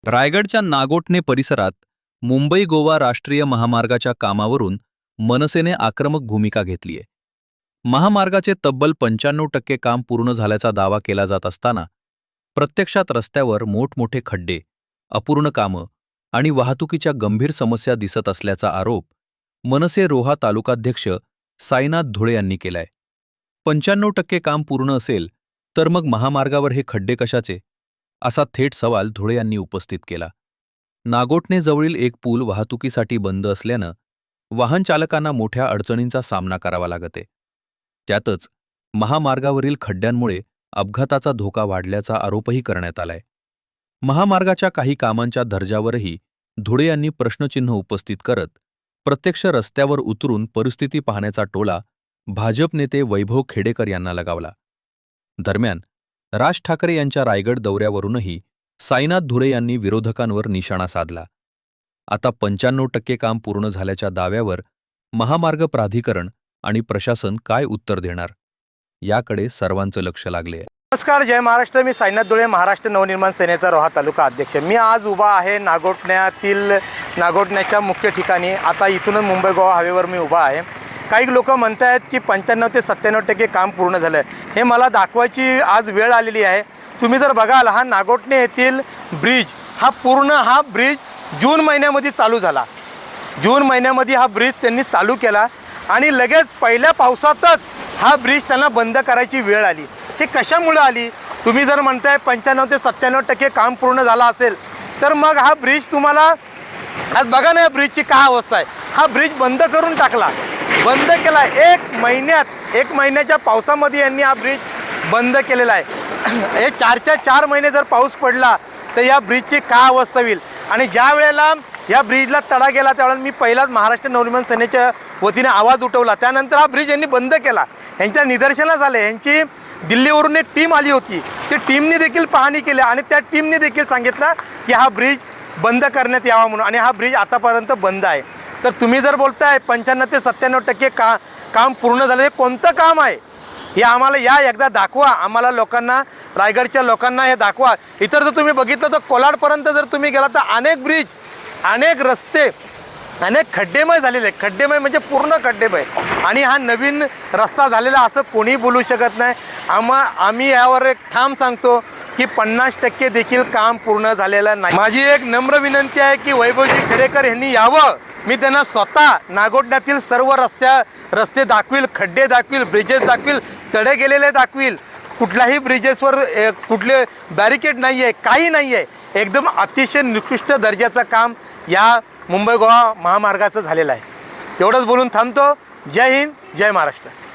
रायगडच्या नागोठणे परिसरात मुंबई गोवा राष्ट्रीय महामार्गाच्या कामावरून मनसेने आक्रमक भूमिका घेतलीय। महामार्गाचे तब्बल 95% काम पूर्ण झाल्याचा दावा केला जात असताना प्रत्यक्षात रस्त्यावर मोठमोठे खड्डे, अपूर्ण कामं आणि वाहतुकीच्या गंभीर समस्या दिसत असल्याचा आरोप मनसे रोहा तालुकाध्यक्ष साईनाथ धुळे यांनी केलाय। 95% काम पूर्ण असेल तर मग महामार्गावर हे खड्डे कशाचे, असा थेट सवाल धुळे यांनी उपस्थित केला। नागोठणे जवळील एक पूल वाहतुकीसाठी बंद असल्यानं वाहन चालकांना मोठ्या अडचणींचा सामना करावा लागते। त्यातच महामार्गावरील खड्ड्यांमुळे अपघाताचा धोका वाढल्याचा आरोपही करण्यात आलाय। महामार्गाच्या काही कामांच्या दर्जावरही धुळे यांनी प्रश्नचिन्ह उपस्थित करत प्रत्यक्ष रस्त्यावर उतरून परिस्थिती पाहण्याचा टोला भाजप नेते वैभव खेडेकर यांना लगावला। दरम्यान राज ठाकरे यांच्या रायगड दौऱ्यावरूनही साईनाथ धुळे यांनी विरोधकांवर निशाणा साधला। आता 95% काम पूर्ण झाल्याच्या दाव्यावर महामार्ग प्राधिकरण आणि प्रशासन काय उत्तर देणार, याकडे सर्वांचं लक्ष लागले। नमस्कार, जय महाराष्ट्र। मी साईनाथ धुळे, महाराष्ट्र नवनिर्माण सेनेचा रोहा तालुका अध्यक्ष। मी आज उभा आहे नागोठण्याच्या मुख्य ठिकाणी। आता इथूनच मुंबई गोवा हायवेवर मी उभा आहे। काही लोक म्हणत आहेत की 95 ते 97% काम पूर्ण झालं। हे मला दाखवायची आज वेळ आलेली आहे। तुम्ही जर बघाल, हा नागोठणे येथील ब्रिज, हा ब्रिज जून महिन्यामध्ये चालू झाला। जून महिन्यामध्ये हा ब्रिज त्यांनी चालू केला आणि लगेच पहिल्या पावसातच हा ब्रिज त्यांना बंद करायची वेळ आली। हे कशामुळे आली? तुम्ही जर म्हणताय 95 ते 97% काम पूर्ण झाला असेल, तर मग हा ब्रिज तुम्हाला आज बघा ना, या ब्रिजची काय अवस्था आहे। हा ब्रिज बंद करून टाकला, बंद केला। एक महिन्याच्या पावसामध्ये यांनी हा ब्रिज बंद केलेला आहे। हे 4 महिने जर पाऊस पडला तर या ब्रिजची काय अवस्था होईल। आणि ज्या वेळेला या ब्रिजला तडा गेला त्यावेळेला मी पहिलाच महाराष्ट्र नवनिर्माण सेनेच्या वतीने आवाज उठवला। त्यानंतर हा ब्रिज यांनी बंद केला। यांच्या निदर्शनास आले, यांची दिल्लीवरून एक टीम आली होती, त्या टीमने देखील पाहणी केली आणि त्या टीमने देखील सांगितलं की हा ब्रिज बंद करण्यात यावा म्हणून, आणि हा ब्रिज आतापर्यंत बंद आहे। तर तुम्ही जर बोलताय 95 ते 97% काम पूर्ण झालं, हे कोणतं काम आहे हे आम्हाला एकदा दाखवा। आम्हाला लोकांना, रायगडच्या लोकांना हे दाखवा। इतर जर तुम्ही बघितलं तर कोलाडपर्यंत जर तुम्ही गेला तर अनेक ब्रिज, अनेक रस्ते, अनेक खड्डेमय झालेले, खड्डेमय म्हणजे पूर्ण खड्डेमय। आणि हा नवीन रस्ता झालेला असं कोणी बोलू शकत नाही। आम्ही यावर एक ठाम सांगतो की 50% देखील काम पूर्ण झालेलं नाही। माझी एक नम्र विनंती आहे की वैभवजी खेडेकर यांनी यावं। मी त्यांना स्वतः नागोठण्यातील सर्व रस्ते दाखवील, खड्डे दाखवील, ब्रिजेस दाखवील, तडे गेलेले दाखवील। कुठल्याही ब्रिजेसवर कुठले बॅरिकेड नाही आहे, काही नाही आहे। एकदम अतिशय निकृष्ट दर्जाचं काम या मुंबई गोवा महामार्गाचं झालेलं आहे। तेवढंच बोलून थांबतो। जय हिंद, जय महाराष्ट्र।